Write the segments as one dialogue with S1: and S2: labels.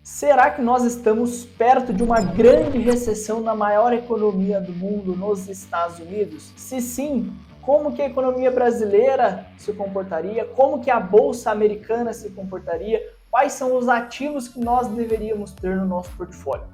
S1: Será que nós estamos perto de uma grande recessão na maior economia do mundo, nos Estados Unidos? Se sim, como que a economia brasileira se comportaria? Como que a bolsa americana se comportaria? Quais são os ativos que nós deveríamos ter no nosso portfólio?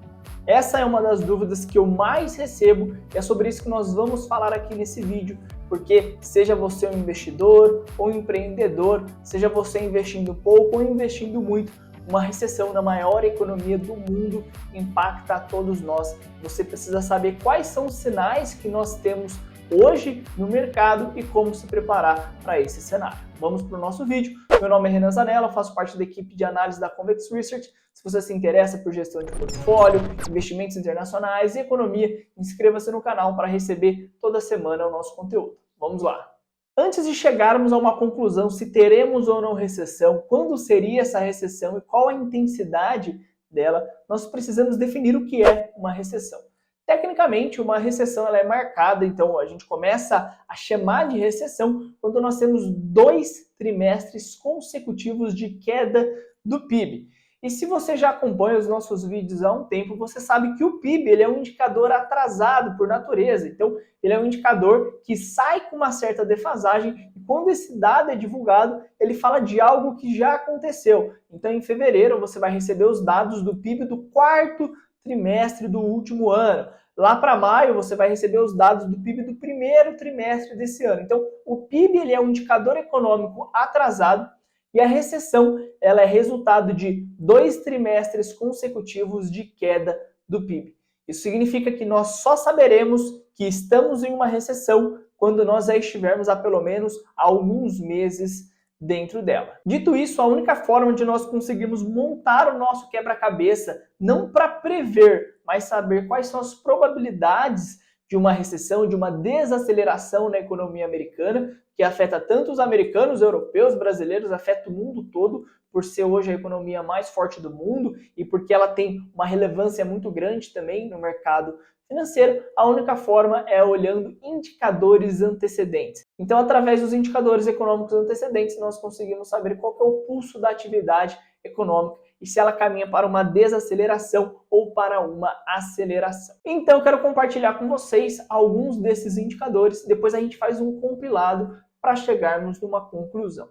S1: Essa é uma das dúvidas que eu mais recebo e é sobre isso que nós vamos falar aqui nesse vídeo, porque seja você um investidor ou um empreendedor, seja você investindo pouco ou investindo muito, uma recessão na maior economia do mundo impacta a todos nós. Você precisa saber quais são os sinais que nós temos hoje no mercado e como se preparar para esse cenário. Vamos para o nosso vídeo. Meu nome é Renan Zanella, faço parte da equipe de análise da Convex Research. Se você se interessa por gestão de portfólio, investimentos internacionais e economia, inscreva-se no canal para receber toda semana o nosso conteúdo. Vamos lá! Antes de chegarmos a uma conclusão se teremos ou não recessão, quando seria essa recessão e qual a intensidade dela, nós precisamos definir o que é uma recessão. Tecnicamente, uma recessão ela é marcada, então a gente começa a chamar de recessão quando nós temos 2 trimestres consecutivos de queda do PIB. E se você já acompanha os nossos vídeos há um tempo, você sabe que o PIB ele é um indicador atrasado por natureza. Então, ele é um indicador que sai com uma certa defasagem e quando esse dado é divulgado, ele fala de algo que já aconteceu. Então, em fevereiro, você vai receber os dados do PIB do 4º trimestre do último ano. Lá para maio, você vai receber os dados do PIB do 1º trimestre desse ano. Então, o PIB ele é um indicador econômico atrasado e a recessão ela é resultado de 2 trimestres consecutivos de queda do PIB. Isso significa que nós só saberemos que estamos em uma recessão quando nós já estivermos há pelo menos alguns meses dentro dela. Dito isso, a única forma de nós conseguirmos montar o nosso quebra-cabeça, não para prever, mas saber quais são as probabilidades de uma recessão, de uma desaceleração na economia americana, que afeta tanto os americanos, europeus, brasileiros, afeta o mundo todo, por ser hoje a economia mais forte do mundo e porque ela tem uma relevância muito grande também no mercado financeiro. A única forma é olhando indicadores antecedentes. Então, através dos indicadores econômicos antecedentes, nós conseguimos saber qual que é o pulso da atividade econômica e se ela caminha para uma desaceleração ou para uma aceleração. Então, eu quero compartilhar com vocês alguns desses indicadores, depois a gente faz um compilado para chegarmos numa conclusão.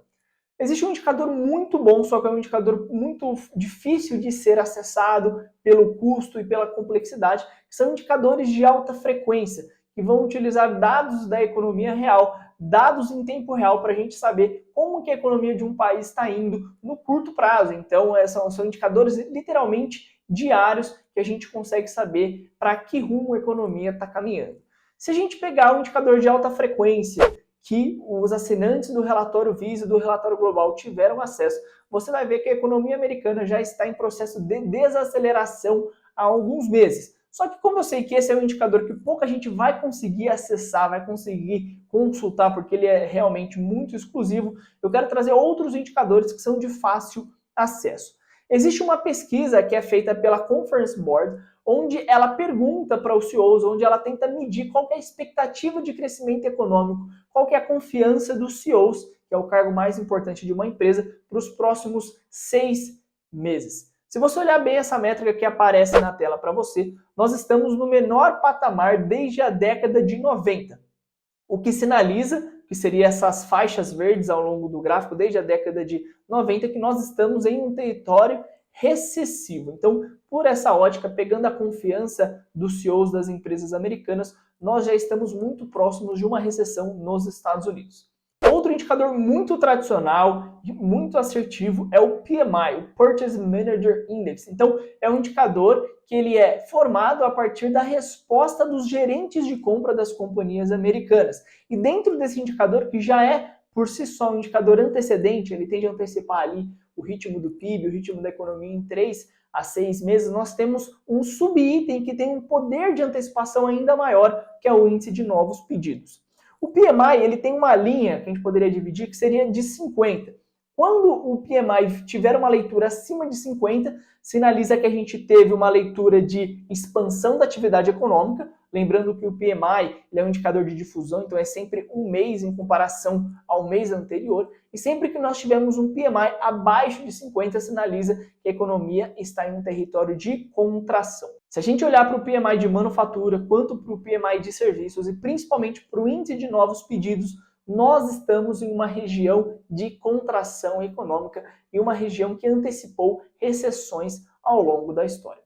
S1: Existe um indicador muito bom, só que é um indicador muito difícil de ser acessado pelo custo e pela complexidade, que são indicadores de alta frequência, que vão utilizar dados da economia real, dados em tempo real para a gente saber como que a economia de um país está indo no curto prazo. Então, são indicadores literalmente diários que a gente consegue saber para que rumo a economia está caminhando. Se a gente pegar um indicador de alta frequência, que os assinantes do relatório Visa e do relatório global tiveram acesso, você vai ver que a economia americana já está em processo de desaceleração há alguns meses. Só que como eu sei que esse é um indicador que pouca gente vai conseguir acessar, vai conseguir consultar, porque ele é realmente muito exclusivo, eu quero trazer outros indicadores que são de fácil acesso. Existe uma pesquisa que é feita pela Conference Board, onde ela pergunta para os CEOs, onde ela tenta medir qual que é a expectativa de crescimento econômico, qual que é a confiança dos CEOs, que é o cargo mais importante de uma empresa, para os próximos 6 meses. Se você olhar bem essa métrica que aparece na tela para você, nós estamos no menor patamar desde a década de 90, o que sinaliza que seriam essas faixas verdes ao longo do gráfico desde a década de 90, que nós estamos em um território recessivo. Então, por essa ótica, pegando a confiança dos CEOs das empresas americanas, nós já estamos muito próximos de uma recessão nos Estados Unidos. Outro indicador muito tradicional e muito assertivo é o PMI, o Purchase Manager Index. Então, é um indicador que ele é formado a partir da resposta dos gerentes de compra das companhias americanas. E dentro desse indicador, que já é por si só um indicador antecedente, ele tende a antecipar ali o ritmo do PIB, o ritmo da economia em 3 a 6 meses, nós temos um subitem que tem um poder de antecipação ainda maior, que é o índice de novos pedidos. O PMI ele tem uma linha que a gente poderia dividir que seria de 50. Quando o PMI tiver uma leitura acima de 50, sinaliza que a gente teve uma leitura de expansão da atividade econômica. Lembrando que o PMI ele é um indicador de difusão, então é sempre um mês em comparação ao mês anterior. E sempre que nós tivermos um PMI abaixo de 50, sinaliza que a economia está em um território de contração. Se a gente olhar para o PMI de manufatura, quanto para o PMI de serviços e principalmente para o índice de novos pedidos, nós estamos em uma região de contração econômica e uma região que antecipou recessões ao longo da história.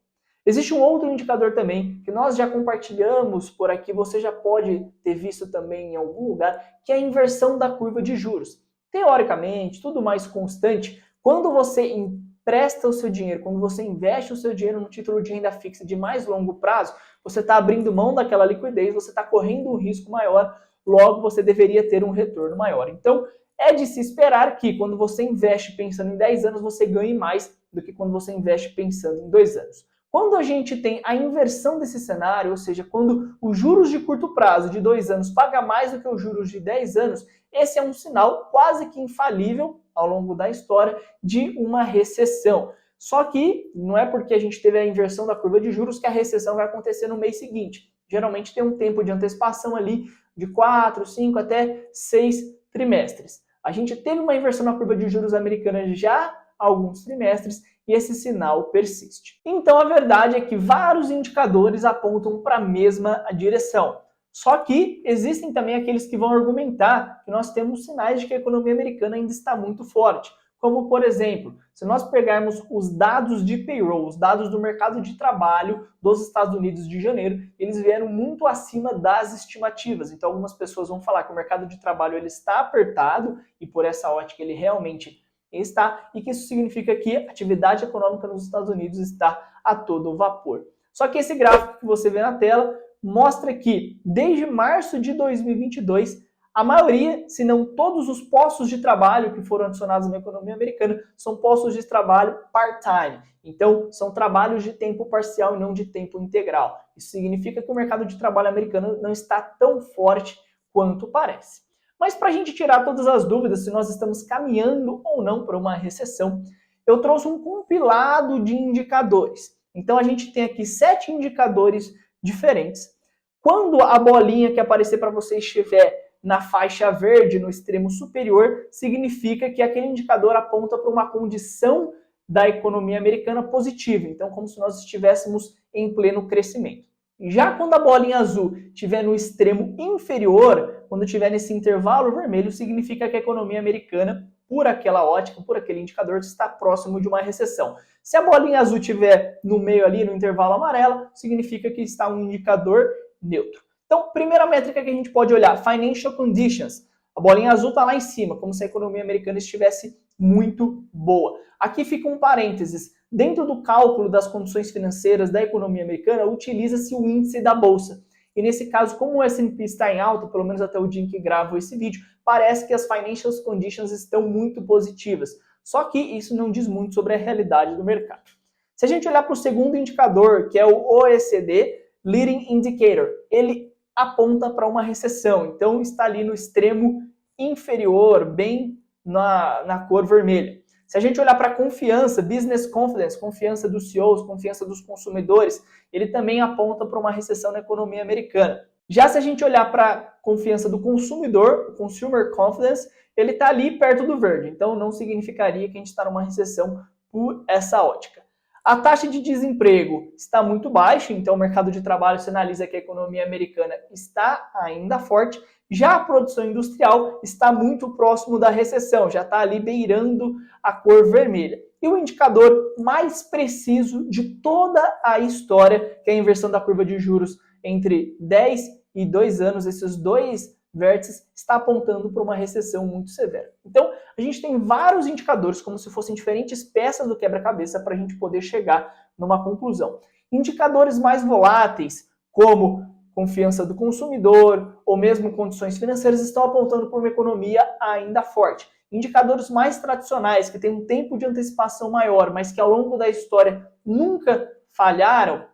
S1: Existe um outro indicador também que nós já compartilhamos por aqui, você já pode ter visto também em algum lugar, que é a inversão da curva de juros. Teoricamente, tudo mais constante, quando você empresta o seu dinheiro, quando você investe o seu dinheiro no título de renda fixa de mais longo prazo, você está abrindo mão daquela liquidez, você está correndo um risco maior, logo você deveria ter um retorno maior. Então, é de se esperar que quando você investe pensando em 10 anos, você ganhe mais do que quando você investe pensando em 2 anos. Quando a gente tem a inversão desse cenário, ou seja, quando os juros de curto prazo de 2 anos paga mais do que os juros de 10 anos, esse é um sinal quase que infalível ao longo da história de uma recessão. Só que não é porque a gente teve a inversão da curva de juros que a recessão vai acontecer no mês seguinte. Geralmente tem um tempo de antecipação ali de 4, 5 até 6 trimestres. A gente teve uma inversão na curva de juros americana já há alguns trimestres e esse sinal persiste. Então a verdade é que vários indicadores apontam para a mesma direção. Só que existem também aqueles que vão argumentar que nós temos sinais de que a economia americana ainda está muito forte. Como, por exemplo, se nós pegarmos os dados de payroll, os dados do mercado de trabalho dos Estados Unidos de janeiro, eles vieram muito acima das estimativas. Então, algumas pessoas vão falar que o mercado de trabalho ele está apertado, e por essa ótica ele realmente está, e que isso significa que a atividade econômica nos Estados Unidos está a todo vapor. Só que esse gráfico que você vê na tela mostra que, desde março de 2022, a maioria, se não todos os postos de trabalho que foram adicionados na economia americana, são postos de trabalho part-time. Então, são trabalhos de tempo parcial e não de tempo integral. Isso significa que o mercado de trabalho americano não está tão forte quanto parece. Mas para a gente tirar todas as dúvidas se nós estamos caminhando ou não para uma recessão, eu trouxe um compilado de indicadores. Então, a gente tem aqui 7 indicadores diferentes. Quando a bolinha que aparecer para você estiver na faixa verde, no extremo superior, significa que aquele indicador aponta para uma condição da economia americana positiva. Então, como se nós estivéssemos em pleno crescimento. Já quando a bolinha azul estiver no extremo inferior, quando estiver nesse intervalo vermelho, significa que a economia americana, por aquela ótica, por aquele indicador, está próximo de uma recessão. Se a bolinha azul estiver no meio ali, no intervalo amarelo, significa que está um indicador neutro. Então, primeira métrica que a gente pode olhar, Financial Conditions. A bolinha azul está lá em cima, como se a economia americana estivesse muito boa. Aqui fica um parênteses. Dentro do cálculo das condições financeiras da economia americana, utiliza-se o índice da bolsa. E nesse caso, como o S&P está em alta, pelo menos até o dia em que gravo esse vídeo, parece que as Financial Conditions estão muito positivas. Só que isso não diz muito sobre a realidade do mercado. Se a gente olhar para o segundo indicador, que é o OECD Leading Indicator, ele aponta para uma recessão, então está ali no extremo inferior, bem na cor vermelha. Se a gente olhar para a confiança, Business Confidence, confiança dos CEOs, confiança dos consumidores, ele também aponta para uma recessão na economia americana. Já se a gente olhar para a confiança do consumidor, o Consumer Confidence, ele está ali perto do verde, então não significaria que a gente está numa recessão por essa ótica. A taxa de desemprego está muito baixa, então o mercado de trabalho sinaliza que a economia americana está ainda forte. Já a produção industrial está muito próximo da recessão, já está ali beirando a cor vermelha. E o indicador mais preciso de toda a história, que é a inversão da curva de juros entre 10 e 2 anos, esses dois vértices, está apontando para uma recessão muito severa. Então, a gente tem vários indicadores, como se fossem diferentes peças do quebra-cabeça para a gente poder chegar numa conclusão. Indicadores mais voláteis, como confiança do consumidor ou mesmo condições financeiras, estão apontando para uma economia ainda forte. Indicadores mais tradicionais, que têm um tempo de antecipação maior, mas que ao longo da história nunca falharam,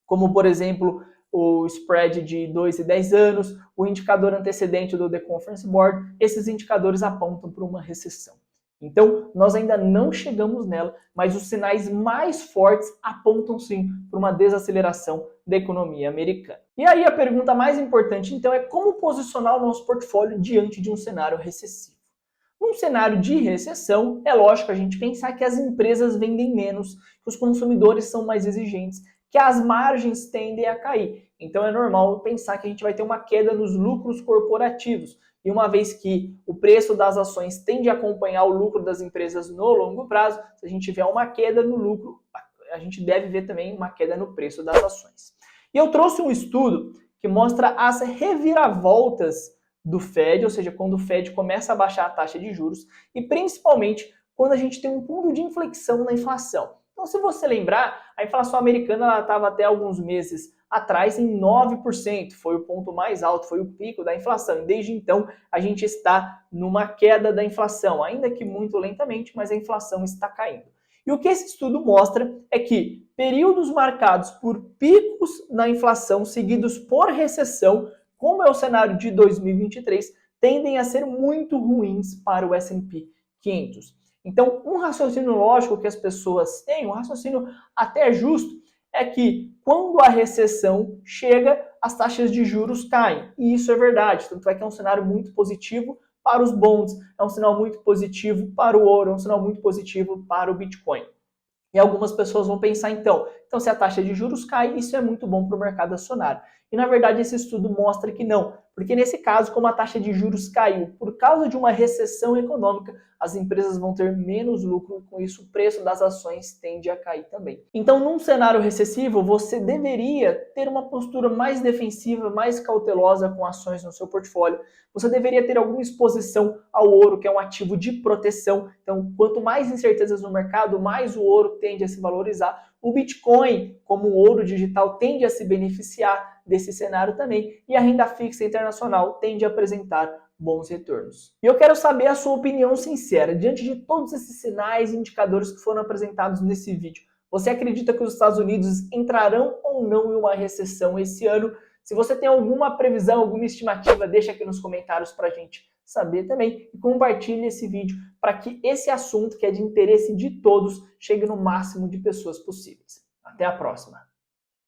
S1: como, por exemplo, o spread de 2 e 10 anos, o indicador antecedente do The Conference Board, esses indicadores apontam para uma recessão. Então, nós ainda não chegamos nela, mas os sinais mais fortes apontam sim para uma desaceleração da economia americana. E aí a pergunta mais importante, então, é como posicionar o nosso portfólio diante de um cenário recessivo. Num cenário de recessão, é lógico a gente pensar que as empresas vendem menos, que os consumidores são mais exigentes, que as margens tendem a cair. Então é normal pensar que a gente vai ter uma queda nos lucros corporativos. E uma vez que o preço das ações tende a acompanhar o lucro das empresas no longo prazo, se a gente tiver uma queda no lucro, a gente deve ver também uma queda no preço das ações. E eu trouxe um estudo que mostra as reviravoltas do Fed, ou seja, quando o Fed começa a baixar a taxa de juros, e principalmente quando a gente tem um ponto de inflexão na inflação. Então, se você lembrar, a inflação americana estava até alguns meses atrás em 9%, foi o ponto mais alto, foi o pico da inflação. E desde então, a gente está numa queda da inflação, ainda que muito lentamente, mas a inflação está caindo. E o que esse estudo mostra é que períodos marcados por picos na inflação seguidos por recessão, como é o cenário de 2023, tendem a ser muito ruins para o S&P 500. Então, um raciocínio lógico que as pessoas têm, um raciocínio até justo, é que quando a recessão chega, as taxas de juros caem. E isso é verdade. Tanto é que é um cenário muito positivo para os bonds, é um sinal muito positivo para o ouro, é um sinal muito positivo para o Bitcoin. E algumas pessoas vão pensar, então se a taxa de juros cai, isso é muito bom para o mercado acionário. E na verdade esse estudo mostra que não, porque nesse caso, como a taxa de juros caiu por causa de uma recessão econômica, as empresas vão ter menos lucro, com isso o preço das ações tende a cair também. Então, num cenário recessivo, você deveria ter uma postura mais defensiva, mais cautelosa com ações no seu portfólio. Você deveria ter alguma exposição ao ouro, que é um ativo de proteção. Então, quanto mais incertezas no mercado, mais o ouro tende a se valorizar. O Bitcoin, como um ouro digital, tende a se beneficiar desse cenário também, e a renda fixa internacional tende a apresentar bons retornos. E eu quero saber a sua opinião sincera, diante de todos esses sinais e indicadores que foram apresentados nesse vídeo. Você acredita que os Estados Unidos entrarão ou não em uma recessão esse ano? Se você tem alguma previsão, alguma estimativa, deixa aqui nos comentários para a gente saber também, e compartilhe esse vídeo para que esse assunto, que é de interesse de todos, chegue no máximo de pessoas possíveis. Até a próxima!